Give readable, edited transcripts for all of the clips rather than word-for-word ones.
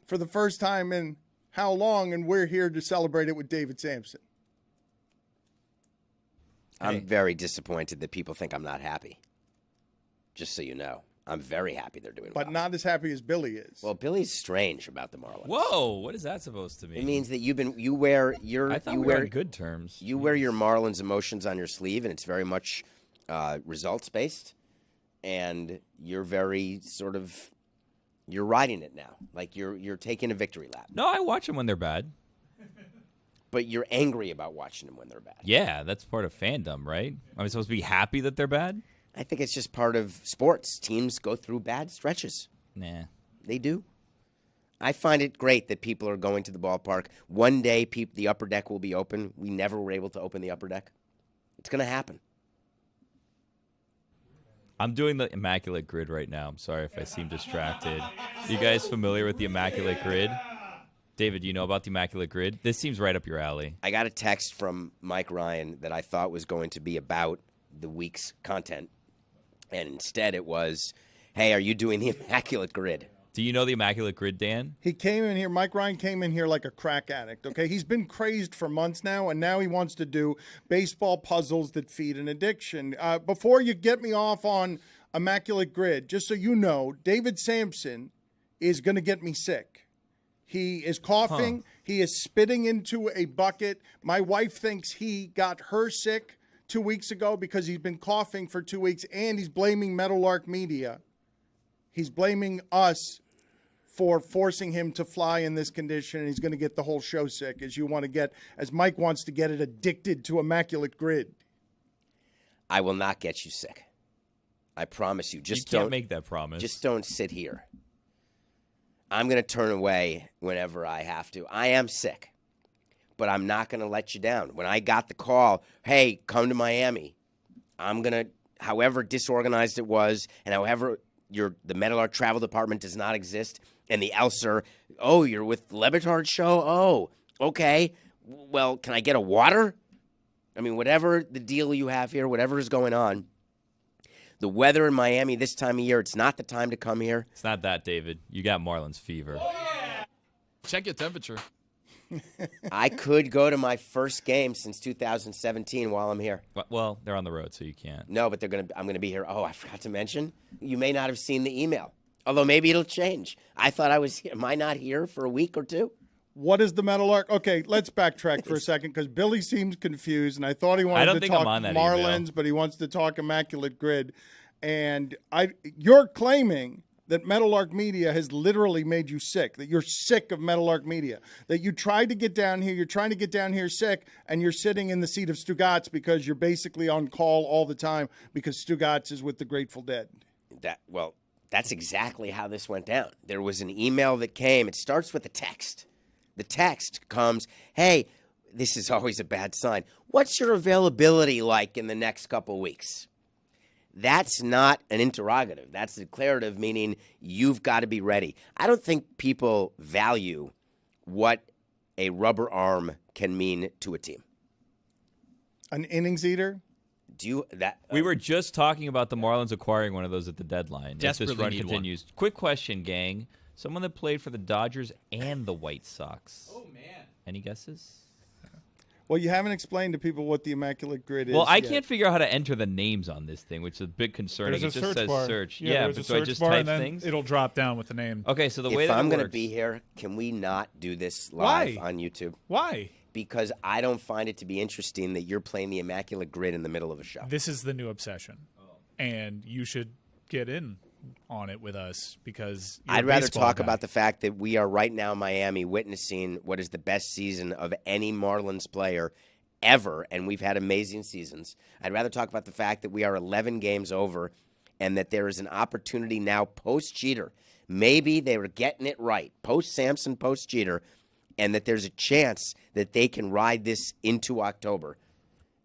for the first time in how long, and we're here to celebrate it with David Sampson. I'm very disappointed that people think I'm not happy. Just so you know. I'm very happy they're doing well. But not as happy as Billy is. Well, Billy's strange about the Marlins. Whoa, what is that supposed to mean? It means that you wear your I thought we were on good terms. You wear your Marlins emotions on your sleeve, and it's very much results based. And you're very sort of you're riding it now, like you're taking a victory lap. No, I watch them when they're bad. But you're angry about watching them when they're bad. Yeah, that's part of fandom, right? Am I supposed to be happy that they're bad? I think it's just part of sports. Teams go through bad stretches. Nah. They do. I find it great that people are going to the ballpark. One day, the upper deck will be open. We never were able to open the upper deck. It's going to happen. I'm doing the Immaculate Grid right now. I'm sorry if I seem distracted. You guys familiar with the Immaculate Grid? David, do you know about the Immaculate Grid? This seems right up your alley. I got a text from Mike Ryan that I thought was going to be about the week's content. And instead it was, hey, are you doing the Immaculate Grid? Do you know the Immaculate Grid, Dan? He came in here, Mike Ryan came in here like a crack addict, okay? He's been crazed for months now, and now he wants to do baseball puzzles that feed an addiction. Before you get me off on Immaculate Grid, just so you know, David Sampson is going to get me sick. He is coughing. He is spitting into a bucket. My wife thinks he got her sick 2 weeks ago because he's been coughing for 2 weeks, and he's blaming Meadowlark Media. He's blaming us for forcing him to fly in this condition, and he's going to get the whole show sick, as Mike wants to get it addicted to Immaculate Grid. I will not get you sick. I promise you. You can't make that promise. Just don't sit here. I'm going to turn away whenever I have to. I am sick. But I'm not going to let you down. When I got the call, hey, come to Miami, I'm going to, however disorganized it was, and however the Meadowlark travel department does not exist, and the Elser, oh, you're with the LeBatard show? Oh, okay. Well, can I get a water? I mean, whatever the deal you have here, whatever is going on, the weather in Miami this time of year, it's not the time to come here. It's not that, David. You got Marlins fever. Oh, yeah. Check your temperature. I could go to my first game since 2017 while I'm here. Well, they're on the road, so you can't. No, but I'm going to be here. Oh, I forgot to mention, you may not have seen the email. Although maybe it'll change. I thought I was here. Am I not here for a week or two? What is the Meadowlark? Okay, let's backtrack for a second because Billy seems confused, and I thought he wanted to talk Marlins, but he wants to talk Immaculate Grid. And you're claiming that Meadowlark Media has literally made you sick, that you're sick of Meadowlark Media, that you tried to get down here, you're trying to get down here sick, and you're sitting in the seat of Stugotz because you're basically on call all the time because Stugotz is with the Grateful Dead. That's exactly how this went down. There was an email that came. It starts with a text. The text comes, hey, this is always a bad sign. What's your availability like in the next couple weeks? That's not an interrogative. That's declarative, meaning you've got to be ready. I don't think people value what a rubber arm can mean to a team. An innings eater? We were just talking about the Marlins acquiring one of those at the deadline. Desperately if this run need continues. One. Quick question, gang. Someone that played for the Dodgers and the White Sox. Oh, man. Any guesses? Well, you haven't explained to people what the Immaculate Grid is. Well, I can't figure out how to enter the names on this thing, which is a bit concerning. There's it a just search says bar. search. Yeah, but so I search just bar type and then things? it'll drop down with the name. Okay, so the way if that I'm going to be here, can we not do this live on YouTube? Why? Because I don't find it to be interesting that you're playing the Immaculate Grid in the middle of a show. This is the new obsession. And you should get in on it with us because I'd rather talk about the fact that we are right now in Miami witnessing what is the best season of any Marlins player ever, and we've had amazing seasons. I'd rather talk about the fact that we are 11 games over and that there is an opportunity now post-Jeter. Maybe they were getting it right, post-Sampson, post-Jeter, and that there's a chance that they can ride this into October.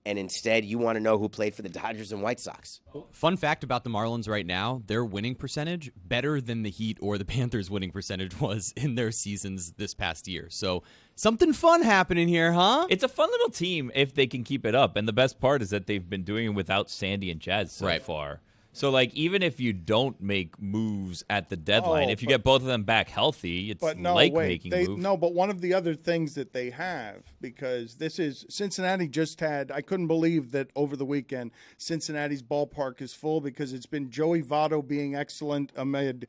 And instead, you want to know who played for the Dodgers and White Sox. Fun fact about the Marlins right now, their winning percentage better than the Heat or the Panthers' winning percentage was in their seasons this past year. So something fun happening here, huh? It's a fun little team if they can keep it up. And the best part is that they've been doing it without Sandy and Jazz so far. So, like, even if you don't make moves at the deadline, if you get both of them back healthy, it's making moves. No, but one of the other things that they have, because Cincinnati just had, I couldn't believe that over the weekend, Cincinnati's ballpark is full because it's been Joey Votto being excellent amid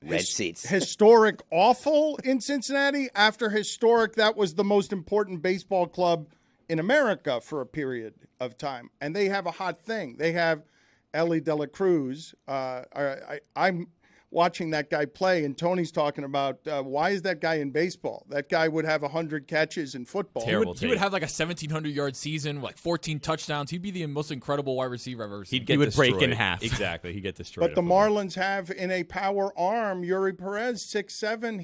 red seats. Historic awful in Cincinnati. After historic, that was the most important baseball club in America for a period of time. And they have a hot thing. They have Ellie De La Cruz. I'm watching that guy play, and Tony's talking about why is that guy in baseball? That guy would have 100 catches in football. He would have like a 1,700-yard season, like 14 touchdowns. He'd be the most incredible wide receiver I've ever seen. He would break in half. Exactly. He'd get destroyed. But the Marlins have in a power arm, Yuri Perez, 6'7".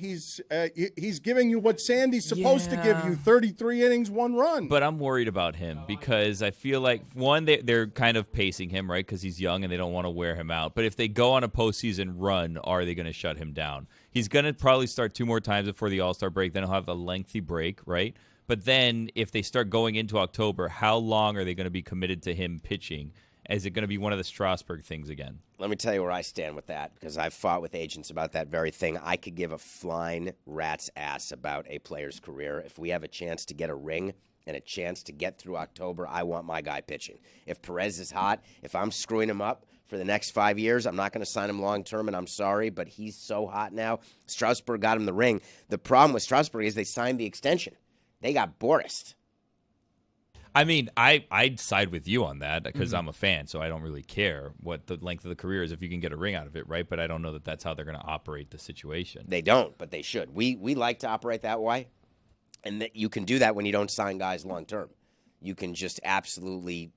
He's giving you what Sandy's supposed to give you, 33 innings, 1 run. But I'm worried about him because I feel like, one, they're kind of pacing him, right, because he's young and they don't want to wear him out. But if they go on a postseason run, are they going to shut him down? He's going to probably start 2 more times before the All-Star break. Then he'll have a lengthy break, right? But then if they start going into October, how long are they going to be committed to him pitching? Is it going to be one of the Strasburg things again? Let me tell you where I stand with that, because I've fought with agents about that very thing. I could give a flying rat's ass about a player's career. If we have a chance to get a ring and a chance to get through October, I want my guy pitching. If Perez is hot, if I'm screwing him up for the next 5 years, I'm not going to sign him long-term, and I'm sorry, but he's so hot now. Strasburg got him the ring. The problem with Strasburg is they signed the extension. They got Boris. I mean, I'd side with you on that because I'm a fan, so I don't really care what the length of the career is if you can get a ring out of it, right? But I don't know that that's how they're going to operate the situation. They don't, but they should. We like to operate that way, and that you can do that when you don't sign guys long-term. You can just absolutely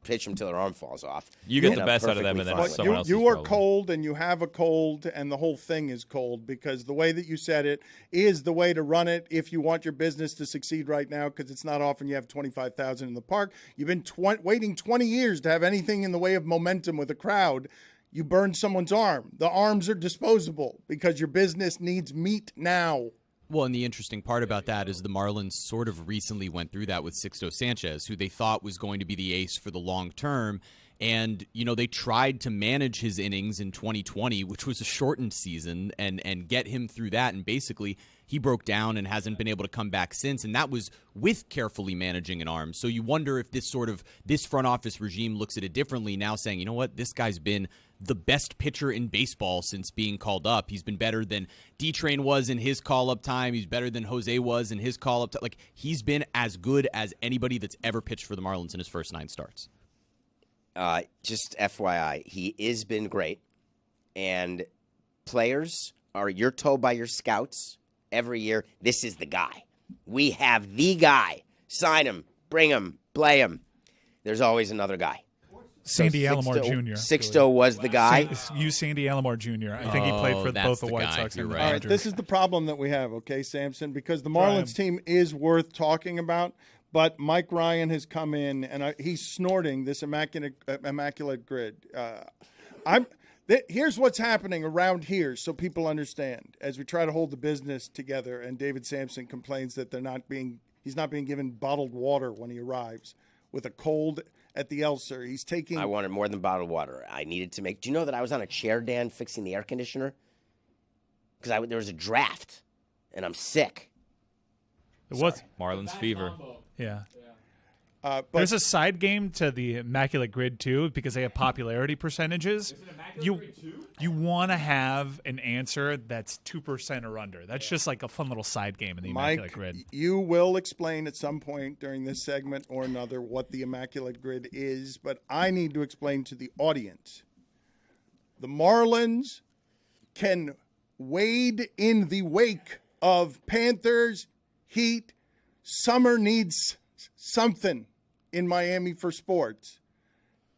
pitch them till their arm falls off. You get the best out of them, and then it's someone else's you are problem. cold, and you have a cold, and the whole thing is cold because the way that you said it is the way to run it if you want your business to succeed right now, because it's not often you have 25,000 in the park. You've been waiting 20 years to have anything in the way of momentum with a crowd. You burn someone's arm. The arms are disposable because your business needs meat now. Well, and the interesting part about that is the Marlins sort of recently went through that with Sixto Sanchez, who they thought was going to be the ace for the long term. And, you know, they tried to manage his innings in 2020, which was a shortened season, and get him through that. And basically, he broke down and hasn't been able to come back since. And that was with carefully managing an arm. So you wonder if this front office regime looks at it differently now, saying, you know what, this guy's been the best pitcher in baseball since being called up. He's been better than D-Train was in his call-up time. He's better than Jose was in his call-up time. Like, he's been as good as anybody that's ever pitched for the Marlins in his first 9 starts. Just FYI, he has been great. And players you're told by your scouts every year, this is the guy. We have the guy. Sign him, bring him, play him. There's always another guy. Sandy Alomar Jr. Sixto was the guy. Use Sandy Alomar Jr. I think he played for both the White Sox and the Dodgers. All right, this is the problem that we have, okay, Samson, because the Marlins team is worth talking about, but Mike Ryan has come in, and he's snorting this immaculate grid. Here's what's happening around here so people understand as we try to hold the business together, and David Sampson complains that he's not being given bottled water when he arrives with a cold at the Elser. He's taking. I wanted more than bottled water. I needed to make. Do you know that I was on a chair, Dan, fixing the air conditioner? Because there was a draft, and I'm sick. It was Marlins fever. Yeah. But there's a side game to the Immaculate Grid, too, because they have popularity percentages. You want to have an answer that's 2% or under. That's just like a fun little side game in the Immaculate Grid. You will explain at some point during this segment or another what the Immaculate Grid is, but I need to explain to the audience. The Marlins can wade in the wake of Panthers, Heat. Summer needs something in Miami for sports.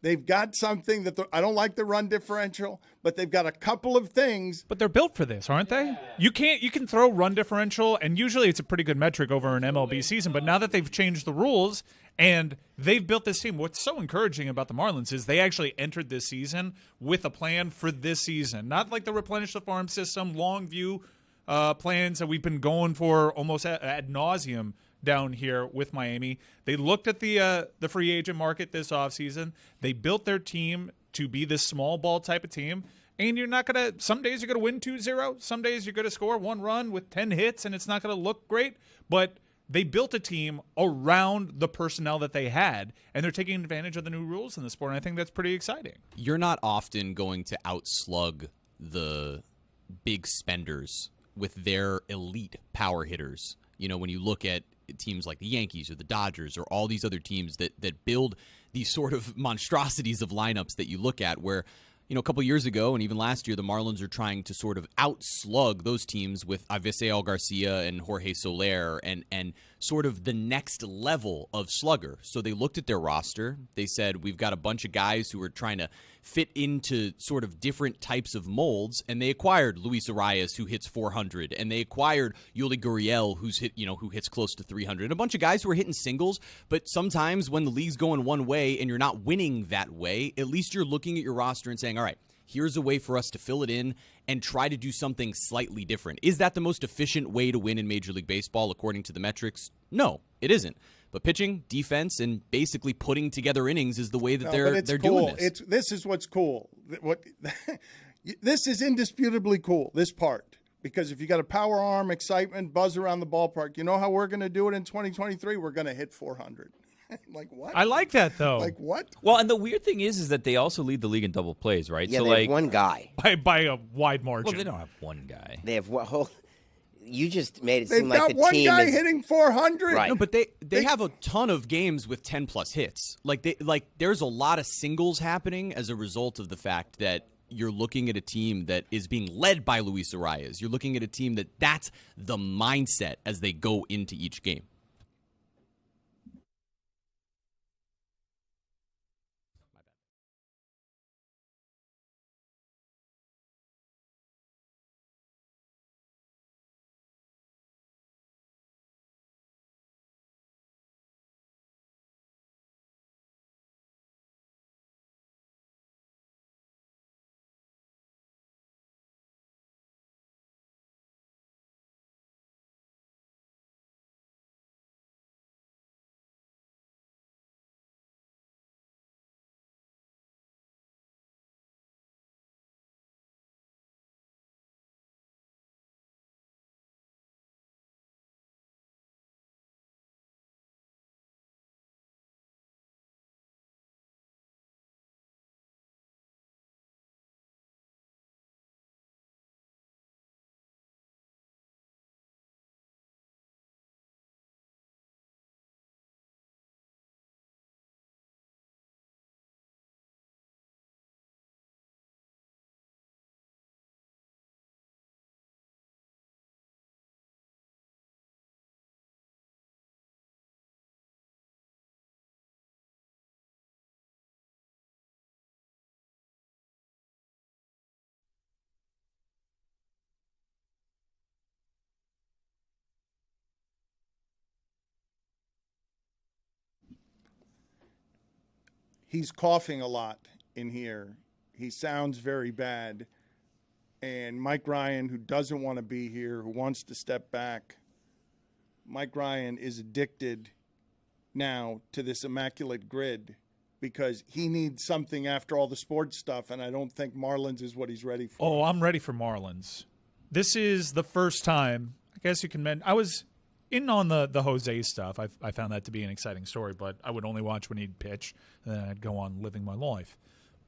They've got something that I don't like the run differential, but they've got a couple of things. But they're built for this, aren't they? You can throw run differential, and usually it's a pretty good metric over an MLB season. But now that they've changed the rules and they've built this team, what's so encouraging about the Marlins is they actually entered this season with a plan for this season, not like the replenish the farm system, long view plans that we've been going for almost ad nauseum down here with Miami. They looked at the free agent market this offseason. They built their team to be this small ball type of team. And you're not going to – some days you're going to win 2-0. Some days you're going to score 1 run with 10 hits, and it's not going to look great. But they built a team around the personnel that they had, and they're taking advantage of the new rules in the sport, and I think that's pretty exciting. You're not often going to outslug the big spenders with their elite power hitters. You know, when you look at teams like the Yankees or the Dodgers or all these other teams that build these sort of monstrosities of lineups that you look at where – you know, a couple years ago and even last year, the Marlins are trying to sort of outslug those teams with Avisail Garcia and Jorge Soler and sort of the next level of slugger. So they looked at their roster. They said, we've got a bunch of guys who are trying to fit into sort of different types of molds, and they acquired Luis Arias, who hits 400, and they acquired Yuli Gurriel, who hits close to 300, and a bunch of guys who are hitting singles. But sometimes when the league's going one way and you're not winning that way, at least you're looking at your roster and saying, all right, here's a way for us to fill it in and try to do something slightly different. Is that the most efficient way to win in Major League Baseball according to the metrics? No, it isn't. But pitching, defense, and basically putting together innings is the way that they're cool. doing this. This is what's cool. This is indisputably cool, this part. Because if you got a power arm, excitement, buzz around the ballpark, you know how we're going to do it in 2023? We're going to hit 400. Like what? I like that, though. Like what? Well, and the weird thing is that they also lead the league in double plays, right? Yeah, so they like have one guy. By a wide margin. Well, they don't have one guy. They have one whole. You just made it They've seem like got the one team guy is hitting 400. Right. No, but they have a ton of games with 10-plus hits. There's a lot of singles happening as a result of the fact that you're looking at a team that is being led by Luis Arias. You're looking at a team that's the mindset as they go into each game. He's coughing a lot in here. He sounds very bad. And Mike Ryan, who doesn't want to be here, who wants to step back, Mike Ryan is addicted now to this immaculate grid because he needs something after all the sports stuff, and I don't think Marlins is what he's ready for. Oh, I'm ready for Marlins. This is the first time, I guess you can I was in on the Jose stuff. I found that to be an exciting story, but I would only watch when he'd pitch, and then I'd go on living my life.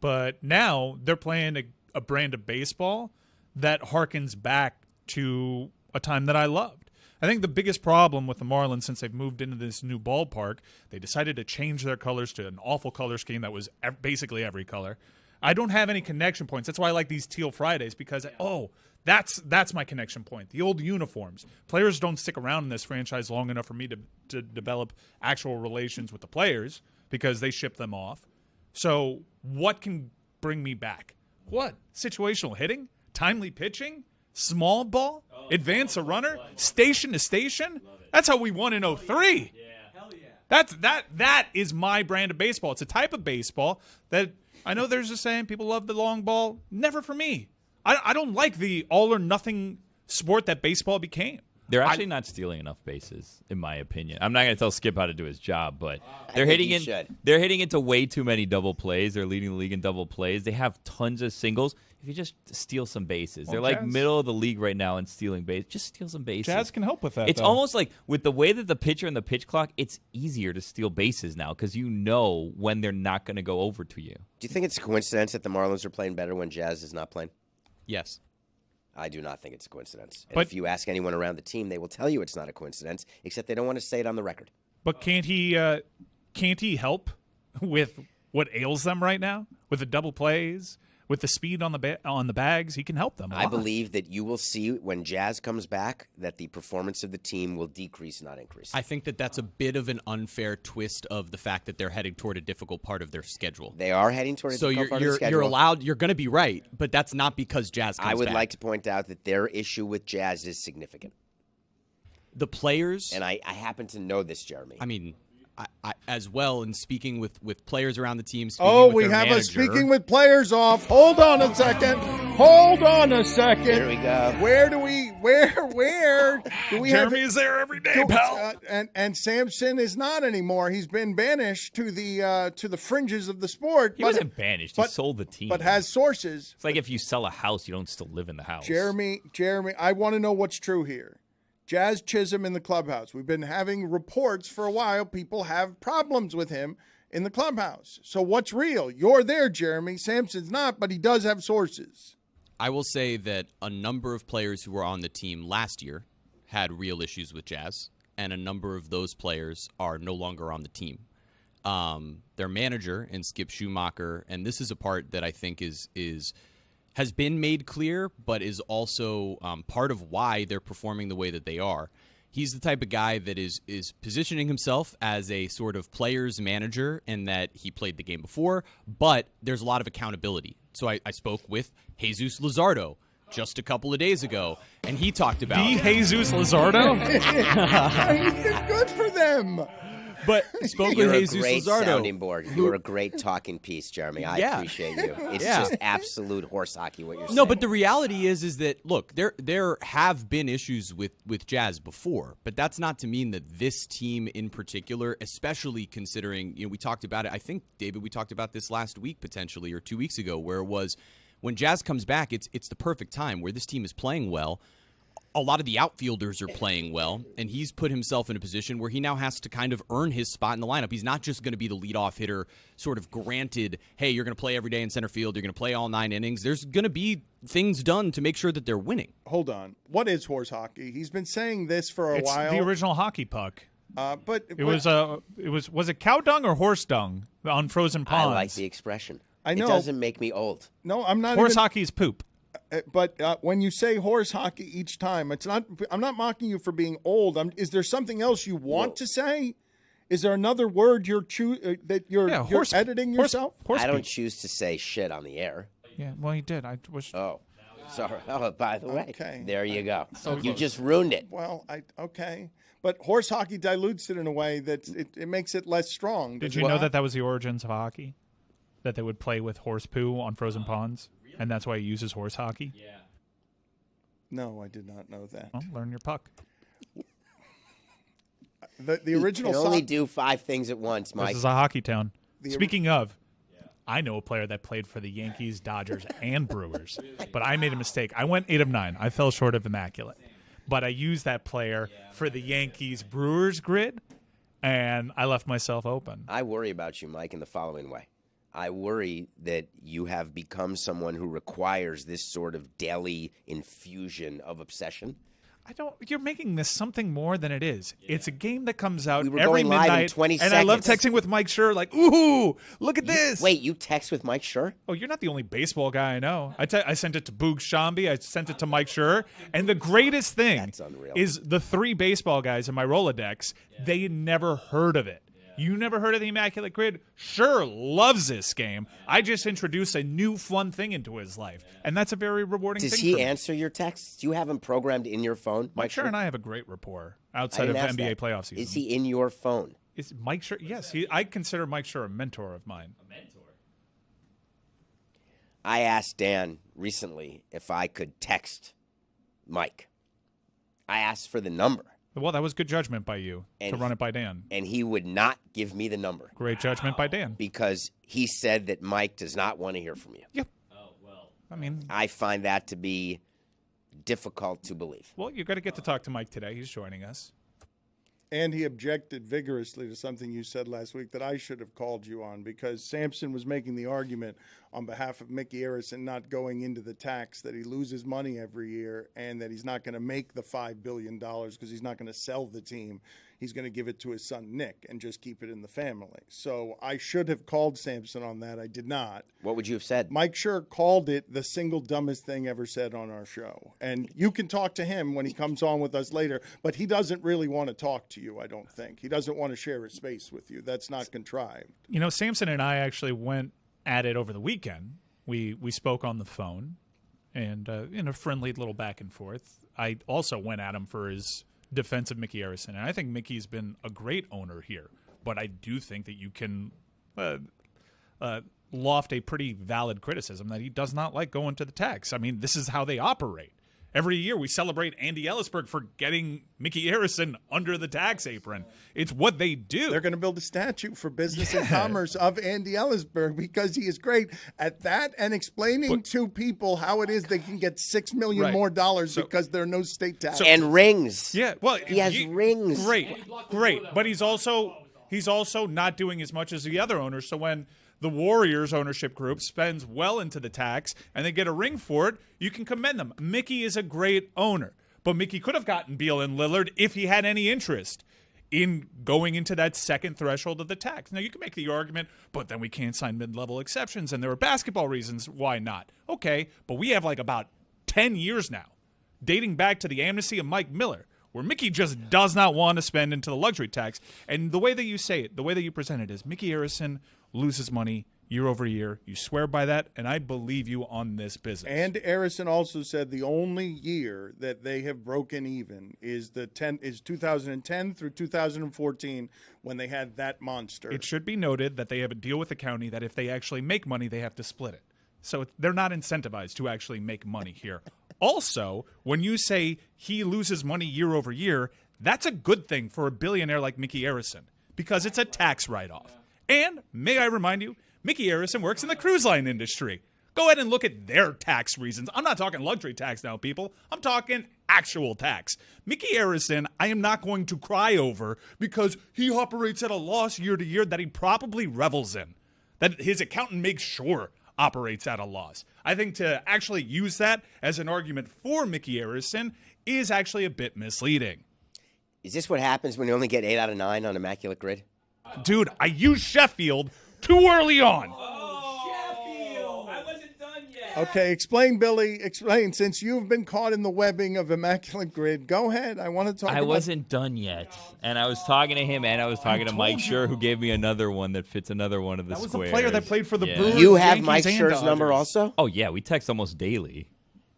But now they're playing a brand of baseball that harkens back to a time that I loved. I think the biggest problem with the Marlins since they've moved into this new ballpark, they decided to change their colors to an awful color scheme that was basically every color. I don't have any connection points. That's why I like these Teal Fridays because, that's my connection point. The old uniforms. Players don't stick around in this franchise long enough for me to develop actual relations with the players because they ship them off. So what can bring me back? What? Situational hitting? Timely pitching? Small ball? Advance a runner? Station to station? That's how we won in 03. Hell yeah. That is my brand of baseball. It's a type of baseball that I know there's a saying people love the long ball. Never for me. I don't like the all or nothing sport that baseball became. They're actually not stealing enough bases, in my opinion. I'm not going to tell Skip how to do his job, but they're hitting into way too many double plays. They're leading the league in double plays. They have tons of singles. If you just steal some bases, they're like middle of the league right now in stealing bases. Just steal some bases. Jazz can help with that. It's almost like with the way that the pitcher and the pitch clock, it's easier to steal bases now because you know when they're not going to go over to you. Do you think it's a coincidence that the Marlins are playing better when Jazz is not playing? Yes. I do not think it's a coincidence. And But if you ask anyone around the team, they will tell you it's not a coincidence, except they don't want to say it on the record. But can't he help with what ails them right now? With the double plays, with the speed on the bags, he can help them a I lot. believe that you will see when Jazz comes back that the performance of the team will decrease, not increase. I think that that's a bit of an unfair twist of the fact that they're heading toward a difficult part of their schedule. They are heading toward a difficult part of the schedule. You're allowed. You're going to be right, but that's not because Jazz comes back. I would like to point out that their issue with Jazz is significant. The players, and I happen to know this, Jeremy. I mean, I as well, in speaking with players around the team. We have a speaking with players off. Hold on a second. There we go. Where do we Jeremy is there every day, pal. And Samson is not anymore. He's been banished to the fringes of the sport. He wasn't banished. He sold the team. But has sources. It's like if you sell a house, you don't still live in the house. Jeremy, I want to know what's true here. Jazz Chisholm in the clubhouse. We've been having reports for a while. People have problems with him in the clubhouse. So what's real? You're there, Jeremy. Samson's not, but he does have sources. I will say that a number of players who were on the team last year had real issues with Jazz, and a number of those players are no longer on the team. Their manager and Skip Schumacher, and this is a part that I think has been made clear, but is also part of why they're performing the way that they are. He's the type of guy that is positioning himself as a sort of player's manager in that he played the game before, but there's a lot of accountability. So I spoke with Jesus Luzardo just a couple of days ago, and he talked about... The Jesus Luzardo? Good for them. But spoke You're with a Jesus great Luzardo. sounding board. You're a great talking piece, Jeremy. I appreciate you. It's just absolute horse hockey what you're saying. No, but the reality is that, look, there have been issues with Jazz before, but that's not to mean that this team in particular, especially considering, we talked about it, I think, David, we talked about this last week potentially or 2 weeks ago, where it was when Jazz comes back, it's the perfect time where this team is playing well. A lot of the outfielders are playing well, and he's put himself in a position where he now has to kind of earn his spot in the lineup. He's not just going to be the leadoff hitter, sort of granted, hey, you're going to play every day in center field, you're going to play all 9 innings. There's going to be things done to make sure that they're winning. Hold on. What is horse hockey? He's been saying this for a while. It's the original hockey puck. But was it cow dung or horse dung on frozen ponds? I like the expression. I know. It doesn't make me old. No, I'm not. Horse hockey is poop. But when you say horse hockey each time, it's not. I'm not mocking you for being old. Is there something else you want to say? Is there another word you're editing yourself? I don't choose to say shit on the air. Yeah, well, he did. I wish. Oh, sorry. Oh, by the way, Okay. there you go. You just ruined it. Well, okay. But horse hockey dilutes it in a way that it makes it less strong. Did you know that was the origins of hockey? That they would play with horse poo on frozen ponds? And that's why he uses horse hockey? Yeah. No, I did not know that. Well, learn your puck. The original You can only do 5 things at once, Mike. This is a hockey town. Speaking of, I know a player that played for the Yankees, Dodgers, and Brewers. But I made a mistake. I went 8 of 9. I fell short of immaculate. But I used that player for the Yankees-Brewers grid, and I left myself open. I worry about you, Mike, in the following way. I worry that you have become someone who requires this sort of daily infusion of obsession. You're making this something more than it is. Yeah. It's a game that comes out We were every going live midnight, in 20 and I love seconds. texting with Mike Schur, like, ooh, look at this. Wait, you text with Mike Schur? Oh, you're not the only baseball guy I know. I sent it to Boog Shambi. I sent it to Mike Schur. And the greatest thing is the 3 baseball guys in my Rolodex, they never heard of it. You never heard of the Immaculate Grid? Sure loves this game. I just introduced a new fun thing into his life, and that's a very rewarding thing. Does for he me. answer your texts? Do you have him programmed in your phone? Mike Schur and I have a great rapport outside of NBA playoff season. Is he in your phone? Is Mike Schur? Yes, I consider Mike Schur a mentor of mine. A mentor. I asked Dan recently if I could text Mike, I asked for the number. Well, that was good judgment by you to run it by Dan. And he would not give me the number. Great judgment by Dan. Because he said that Mike does not want to hear from you. Yep. Oh, well. I mean, I find that to be difficult to believe. Well, you got to get to talk to Mike today. He's joining us. And he objected vigorously to something you said last week that I should have called you on, because Sampson was making the argument on behalf of Mickey Arison not going into the tax, that he loses money every year and that he's not going to make the $5 billion because he's not going to sell the team. He's going to give it to his son Nick and just keep it in the family. So I should have called Sampson on that. I did not. What would you have said? Mike Schur called it the single dumbest thing ever said on our show. And you can talk to him when he comes on with us later, but he doesn't really want to talk to you, I don't think. He doesn't want to share his space with you. That's not contrived. You know, Sampson and I actually went at it over the weekend. We spoke on the phone and in a friendly little back and forth. I also went at him for his defense of Mickey Arison, and I think Mickey's been a great owner here. But I do think that you can loft a pretty valid criticism that he does not like going to the tax. I mean, this is how they operate. Every year we celebrate Andy Ellisberg for getting Mickey Arison under the tax apron. It's what they do. They're going to build a statue for business and commerce of Andy Ellisberg because he is great at that and explaining to people how it is they can get $6 million more dollars because there are no state tax. And rings. Yeah, well, he has rings. Great. But he's also not doing as much as the other owners. So when the Warriors ownership group spends well into the tax and they get a ring for it, you can commend them. Mickey is a great owner, but Mickey could have gotten Beal and Lillard if he had any interest in going into that second threshold of the tax. Now, you can make the argument, but then we can't sign mid-level exceptions, and there are basketball reasons why not. Okay, but we have like about 10 years now, dating back to the amnesty of Mike Miller, where Mickey just does not want to spend into the luxury tax. And the way that you say it, the way that you present it is Mickey Arison loses money year over year. You swear by that, and I believe you on this business. And Arison also said the only year that they have broken even is 2010 through 2014 when they had that monster. It should be noted that they have a deal with the county that if they actually make money, they have to split it. So they're not incentivized to actually make money here. Also, when you say he loses money year over year, that's a good thing for a billionaire like Mickey Arison because it's a tax write-off. And may I remind you, Mickey Arison works in the cruise line industry. Go ahead and look at their tax reasons. I'm not talking luxury tax now, people. I'm talking actual tax. Mickey Arison, I am not going to cry over because he operates at a loss year to year that he probably revels in, that his accountant makes sure operates at a loss. I think to actually use that as an argument for Mickey Arison is actually a bit misleading. Is this what happens when you only get 8 out of 9 on Immaculate Grid? Dude, I used Sheffield too early on. Sheffield! I wasn't done yet. Okay, explain, Billy. Explain. Since you've been caught in the webbing of Immaculate Grid, go ahead. I want to talk I wasn't done yet. And I was talking to him and I was talking to Mike Schur, who gave me another one that fits another one of the squares. That was the player that played for the Brewers. You have Yankees, Mike and Schur's number Dodgers. also? Oh, yeah. We text almost daily.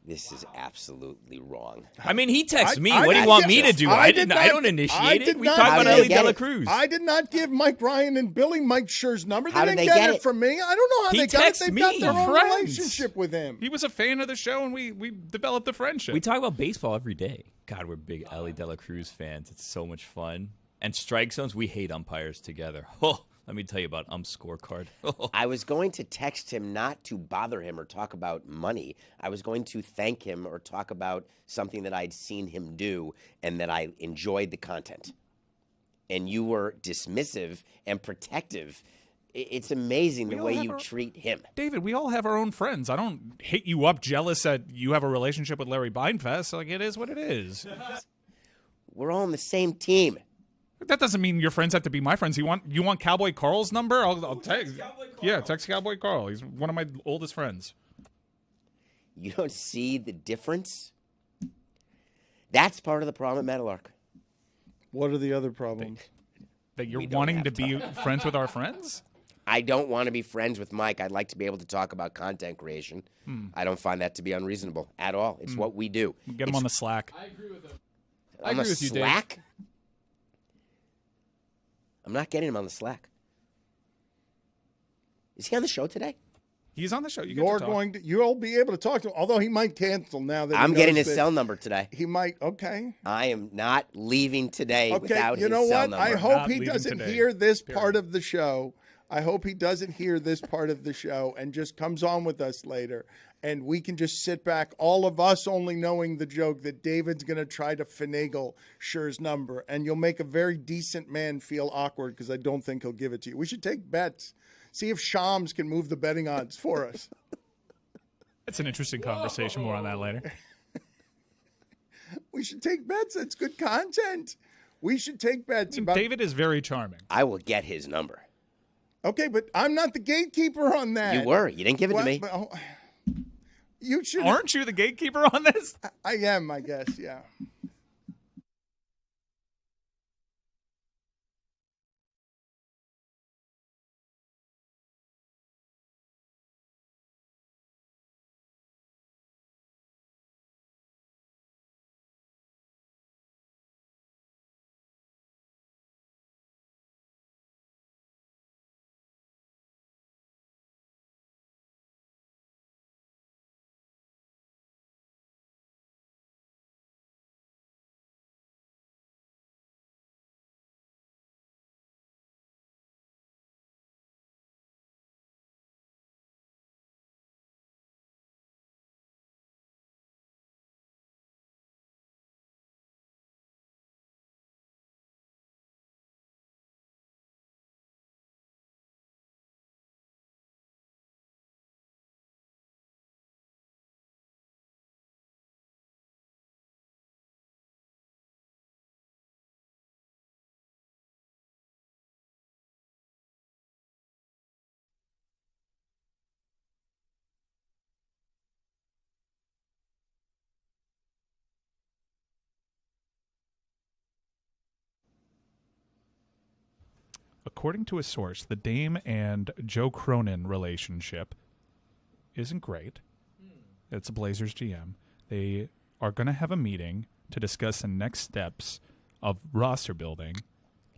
This is absolutely wrong. I mean, he texts me. I- What do I- you want I- me to do? I I did don't not- initiate I it. did We not- talk How about did Ellie they get Dela it? Cruz. I did not give Mike Ryan and Billy Mike Schur's number. How They did didn't they get get it it? from me. I don't know how He they got it. texted They've me. got their They're own friends. relationship with him. He was a fan of the show, and we developed the friendship. We talk about baseball every day. God, we're big Ellie Dela Cruz fans. It's so much fun. And strike zones, we hate umpires together. Oh, let me tell you about scorecard. I was going to text him not to bother him or talk about money. I was going to thank him or talk about something that I'd seen him do and that I enjoyed the content. And you were dismissive and protective. It's amazing the all way have you our- treat him. David, we all have our own friends. I don't hit you up jealous that you have a relationship with Larry Beinfest. Like, it is what it is. We're all on the same team. That doesn't mean your friends have to be my friends. You want Cowboy Carl's number? I'll text. Yeah, text Cowboy Carl. He's one of my oldest friends. You don't see the difference? That's part of the problem at Meadowlark. What are the other problems? That you're We don't wanting have to be friends with our friends? I don't want to be friends with Mike. I'd like to be able to talk about content creation. I don't find that to be unreasonable at all. It's what we do. Get him on the Slack. I agree with him. On agree the with you, Dave. Slack? I'm not getting him on the Slack. Is he on the show today? He's on the show. You'll be able to talk to him, although he might cancel now that I'm he getting knows his that cell number today. He might. Okay. I am not leaving today Okay. without You his know cell what? number. I hope Not he leaving doesn't today. hear this part of the show. I hope he doesn't hear this part of the show and just comes on with us later. And we can just sit back, all of us only knowing the joke that David's going to try to finagle Scher's number. And you'll make a very decent man feel awkward because I don't think he'll give it to you. We should take bets. See if Shams can move the betting odds for us. It's an interesting conversation. More on that later. We should take bets. That's good content. We should take bets. About... David is very charming. I will get his number. Okay, but I'm not the gatekeeper on that. You were. You didn't give it to me. You should. Aren't you the gatekeeper on this? I am, I guess, yeah. According to a source, the Dame and Joe Cronin relationship isn't great. It's a Blazers GM. They are going to have a meeting to discuss the next steps of roster building,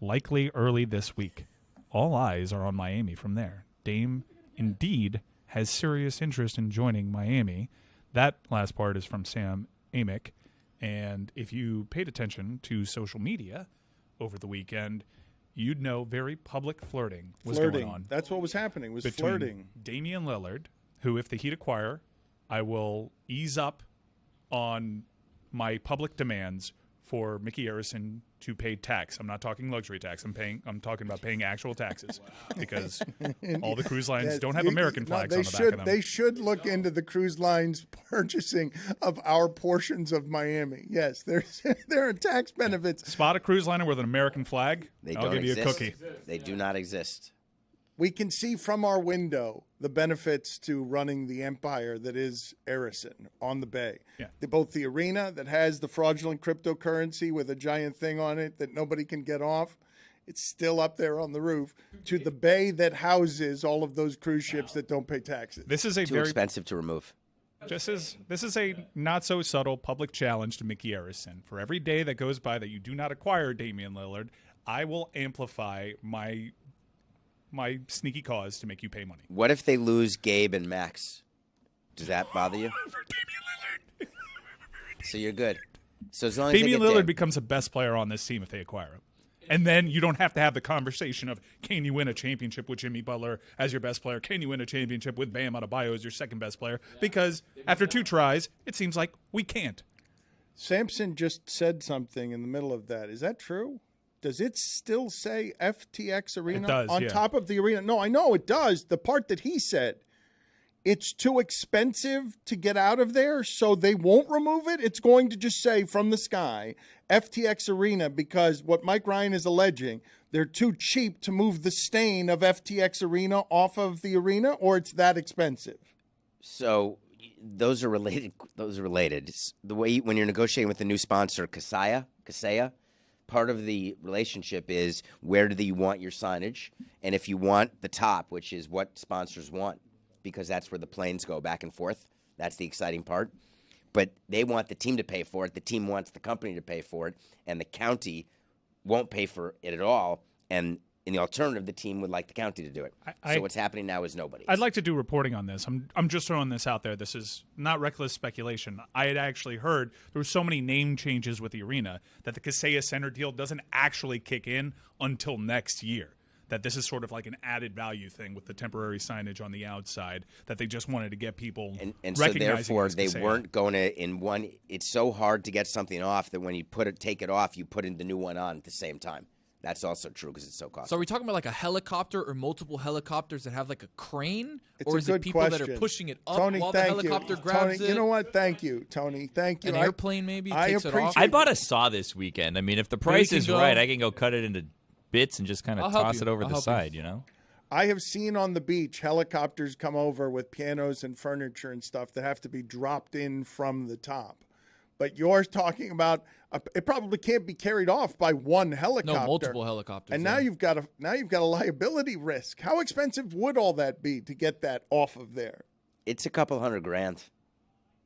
likely early this week. All eyes are on Miami from there. Dame indeed has serious interest in joining Miami. That last part is from Sam Amick. And if you paid attention to social media over the weekend, you'd know very public flirting was going on. That's what was happening, was between flirting. Damian Lillard, who, if the Heat acquire, I will ease up on my public demands for Mickey Arison to pay tax. I'm not talking luxury tax. I'm talking about paying actual taxes because all the cruise lines don't have American flags on the back of them. They should look into the cruise lines purchasing of our portions of Miami. Yes, there are tax benefits. Spot a cruise liner with an American flag, I'll give you a cookie. They do not exist. We can see from our window the benefits to running the empire that is Arison on the Bay. Yeah. Both the arena that has the fraudulent cryptocurrency with a giant thing on it that nobody can get off, it's still up there on the roof, to the bay that houses all of those cruise ships that don't pay taxes. This is a Too very expensive to remove. This is a not so subtle public challenge to Mickey Arison. For every day that goes by that you do not acquire Damian Lillard, I will amplify my sneaky cause to make you pay money. What if they lose Gabe and Max? Does that bother you? For Damian Lillard. So you're good. So as long as Damian they get Lillard Dame. becomes the best player on this team if they acquire him. And then you don't have to have the conversation of, can you win a championship with Jimmy Butler as your best player? Can you win a championship with Bam Adebayo as your second best player? Because after 2 tries, it seems like we can't. Samson just said something in the middle of that. Is that true? Does it still say FTX Arena It does, on yeah. top of the arena? No, I know it does. The part that he said, it's too expensive to get out of there, so they won't remove it. It's going to just say from the sky, FTX Arena, because what Mike Ryan is alleging, they're too cheap to move the stain of FTX Arena off of the arena, or it's that expensive. So those are related. Those are related. The way when you're negotiating with a new sponsor, Kaseya, part of the relationship is where do you want your signage, and if you want the top, which is what sponsors want, because that's where the planes go back and forth. That's the exciting part. But they want the team to pay for it. The team wants the company to pay for it, and the county won't pay for it at all. And In the alternative, the team would like the county to do it. So what's happening now is nobody. I'd like to do reporting on this. I'm just throwing this out there. This is not reckless speculation. I had actually heard there were so many name changes with the arena that the Kaseya Center deal doesn't actually kick in until next year. That this is sort of like an added value thing with the temporary signage on the outside, that they just wanted to get people and so therefore they weren't going to in one. It's so hard to get something off that when you take it off, you put in the new one on at the same time. That's also true because it's so costly. So are we talking about like a helicopter or multiple helicopters that have like a crane? It's or a is good it people question. that are pushing it up Tony, while the helicopter grabs Tony, it? You know what? Thank you, Tony. Thank you. An airplane maybe takes it off? I bought a saw this weekend. I mean, if the price is right, I can go cut it into bits and just kind of toss it over the side, you know? I have seen on the beach helicopters come over with pianos and furniture and stuff that have to be dropped in from the top. But you're talking about it probably can't be carried off by one helicopter. No, multiple helicopters. And now you've got a liability risk. How expensive would all that be to get that off of there? It's a couple $100,000.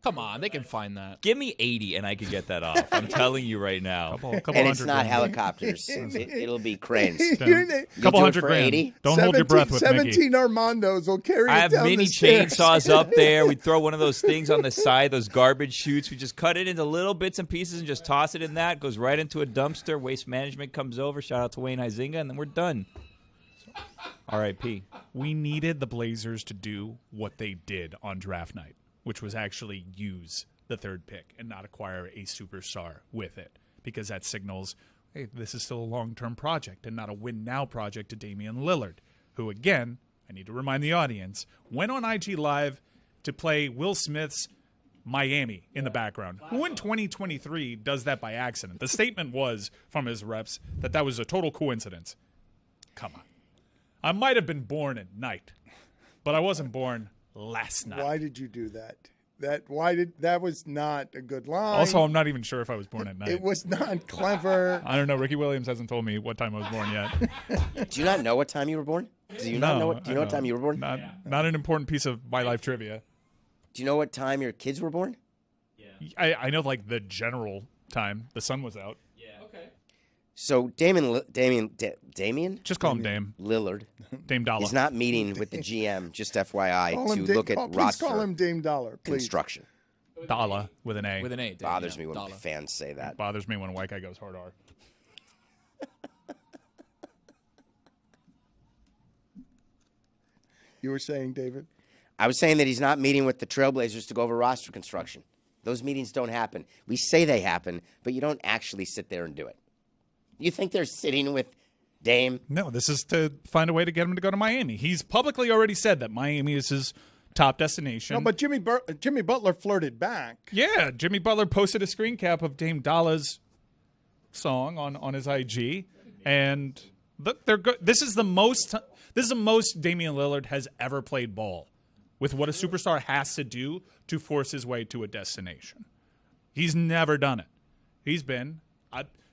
Come on, they can find that. Give me 80 and I could get that off. I'm telling you right now. And it's not helicopters. It'll be cranes. Couple do it $100,000. for 80? Don't hold your breath with 17 Armandos will carry I it have down mini the stairs. chainsaws up there. We throw one of those things on the side, those garbage chutes. We just cut it into little bits and pieces and just toss it in that. Goes right into a dumpster. Waste management comes over. Shout out to Wayne Huizinga, and then we're done. R.I.P. We needed the Blazers to do what they did on draft night, which was actually use the third pick and not acquire a superstar with it, because that signals, hey, this is still a long-term project and not a win-now project to Damian Lillard, who, again, I need to remind the audience, went on IG Live to play Will Smith's Miami in the background. Who in 2023 does that by accident? The statement was from his reps that was a total coincidence. Come on. I might have been born at night, but I wasn't born last night. Why did you do that? That was not a good line. Also, I'm not even sure if I was born at night. It was not clever. I don't know. Ricky Williams hasn't told me what time I was born yet. Do you not know what time you were born? Do you not know what? Do you know what time you were born? Not an important piece of my life trivia. Do you know what time your kids were born? Yeah. I know like the general time. The sun was out. Yeah. Okay. So Damian? Just call him Dame. Lillard. Dame Dollar. He's not meeting with the GM, just FYI, Call him to look at please roster call him Dame Dollar, please. construction. Dollar with an A. With an A. Bothers me when fans say that. Bothers me when a white guy goes hard R. You were saying, David? I was saying that he's not meeting with the Trailblazers to go over roster construction. Those meetings don't happen. We say they happen, but you don't actually sit there and do it. You think they're sitting with Dame? No, this is to find a way to get him to go to Miami. He's publicly already said that Miami is his top destination. No, but Jimmy Butler flirted back. Yeah, Jimmy Butler posted a screen cap of Dame Dolla's song on his IG, and look, they're good. This is the most Damian Lillard has ever played ball, with what a superstar has to do to force his way to a destination. He's never done it. He's been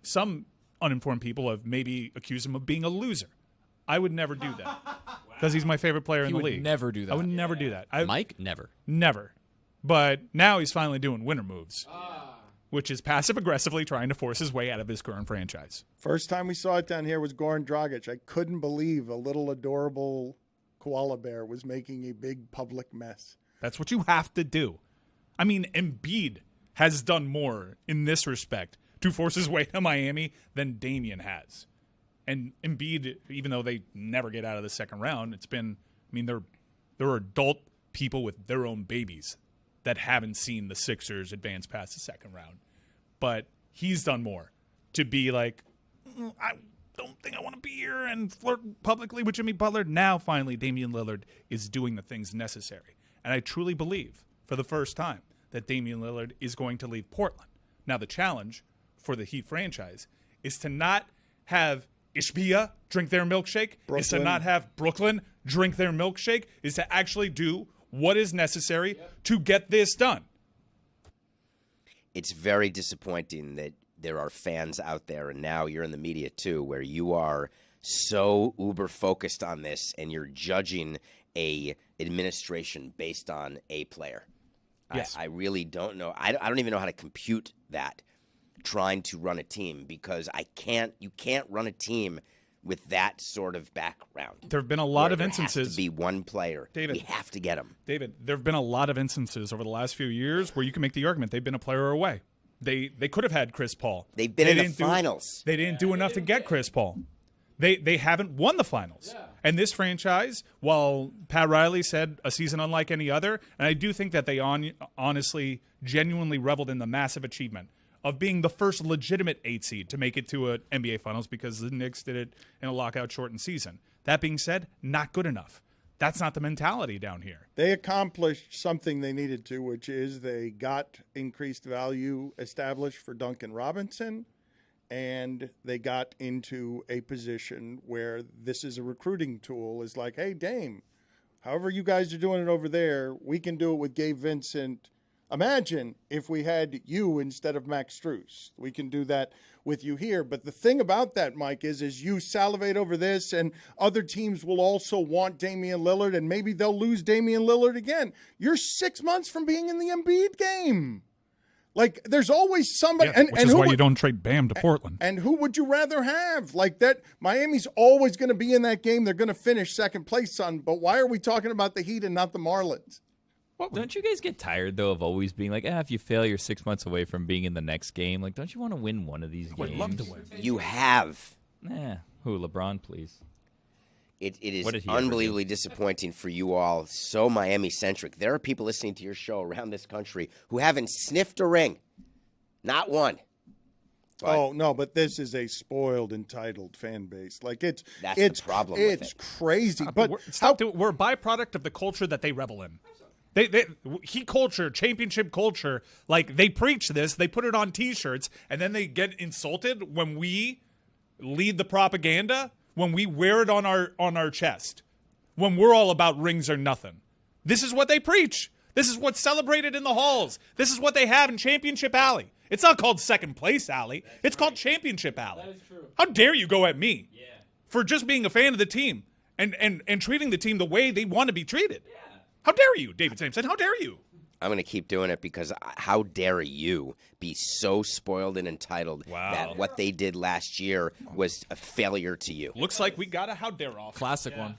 some uninformed people have maybe accused him of being a loser. I would never do that because he's my favorite player in the league. Never do that. I would never do that. Mike, never. Never. But now he's finally doing winner moves, which is passive-aggressively trying to force his way out of his current franchise. First time we saw it down here was Goran Dragic. I couldn't believe a little adorable koala bear was making a big public mess. That's what you have to do. I mean, Embiid has done more in this respect to force his way to Miami than Damian has. And Embiid, even though they never get out of the second round, there are adult people with their own babies that haven't seen the Sixers advance past the second round. But he's done more to be like, I don't think I want to be here and flirt publicly with Jimmy Butler. Now, finally, Damian Lillard is doing the things necessary. And I truly believe, for the first time, that Damian Lillard is going to leave Portland. Now, the challenge for the Heat franchise is to not have Ishbia drink their milkshake, is to not have Brooklyn drink their milkshake, is to actually do what is necessary to get this done. It's very disappointing that there are fans out there, and now you're in the media too, where you are so uber focused on this and you're judging a administration based on a player. Yes. I really don't know. I don't even know how to compute that, trying to run a team, because you can't run a team with that sort of background. There have been a lot of There instances. has to be one player. David. We have to get him. David, there have been a lot of instances over the last few years where you can make the argument they've been a player away. They could have had Chris Paul. They've been in the didn't do- finals. They didn't do enough to get Chris Paul. They haven't won the finals. And this franchise, while Pat Riley said a season unlike any other, and I do think that they honestly, genuinely reveled in the massive achievement of being the first legitimate 8 seed to make it to an NBA Finals because the Knicks did it in a lockout-shortened season. That being said, not good enough. That's not the mentality down here. They accomplished something they needed to, which is they got increased value established for Duncan Robinson, and they got into a position where this is a recruiting tool. Is like, hey, Dame, however you guys are doing it over there, we can do it with Gabe Vincent. Imagine if we had you instead of Max Strus. We can do that with you here. But the thing about that, Mike, is you salivate over this, and other teams will also want Damian Lillard, and maybe they'll lose Damian Lillard again. You're 6 months from being in the Embiid game. Like, there's always somebody. Yeah, which is why you don't trade Bam to Portland. And who would you rather have? Like that, Miami's always going to be in that game. They're going to finish second place, son. But why are we talking about the Heat and not the Marlins? Don't you guys get tired, though, of always being like, if you fail, you're 6 months away from being in the next game? Like, don't you want to win one of these games? Would love to win. You have. Who? LeBron, please. It is What did he ever unbelievably disappointing for you all. So Miami-centric. There are people listening to your show around this country who haven't sniffed a ring. Not one. But Oh no, but this is a spoiled, entitled fan base. Like it's That's the problem with It's it. crazy. But We're a byproduct of the culture that they revel in. Heat culture, championship culture, like they preach this, they put it on T-shirts, and then they get insulted when we lead the propaganda, when we wear it on our chest, when we're all about rings or nothing. This is what they preach. This is what's celebrated in the halls. This is what they have in Championship Alley. It's not called Second Place Alley. It's called Championship Alley. That is true. How dare you go at me for just being a fan of the team and treating the team the way they want to be treated? Yeah. How dare you, David Sampson? How dare you? I'm going to keep doing it because how dare you be so spoiled and entitled that what they did last year was a failure to you. Looks like we got a how dare off. Classic one.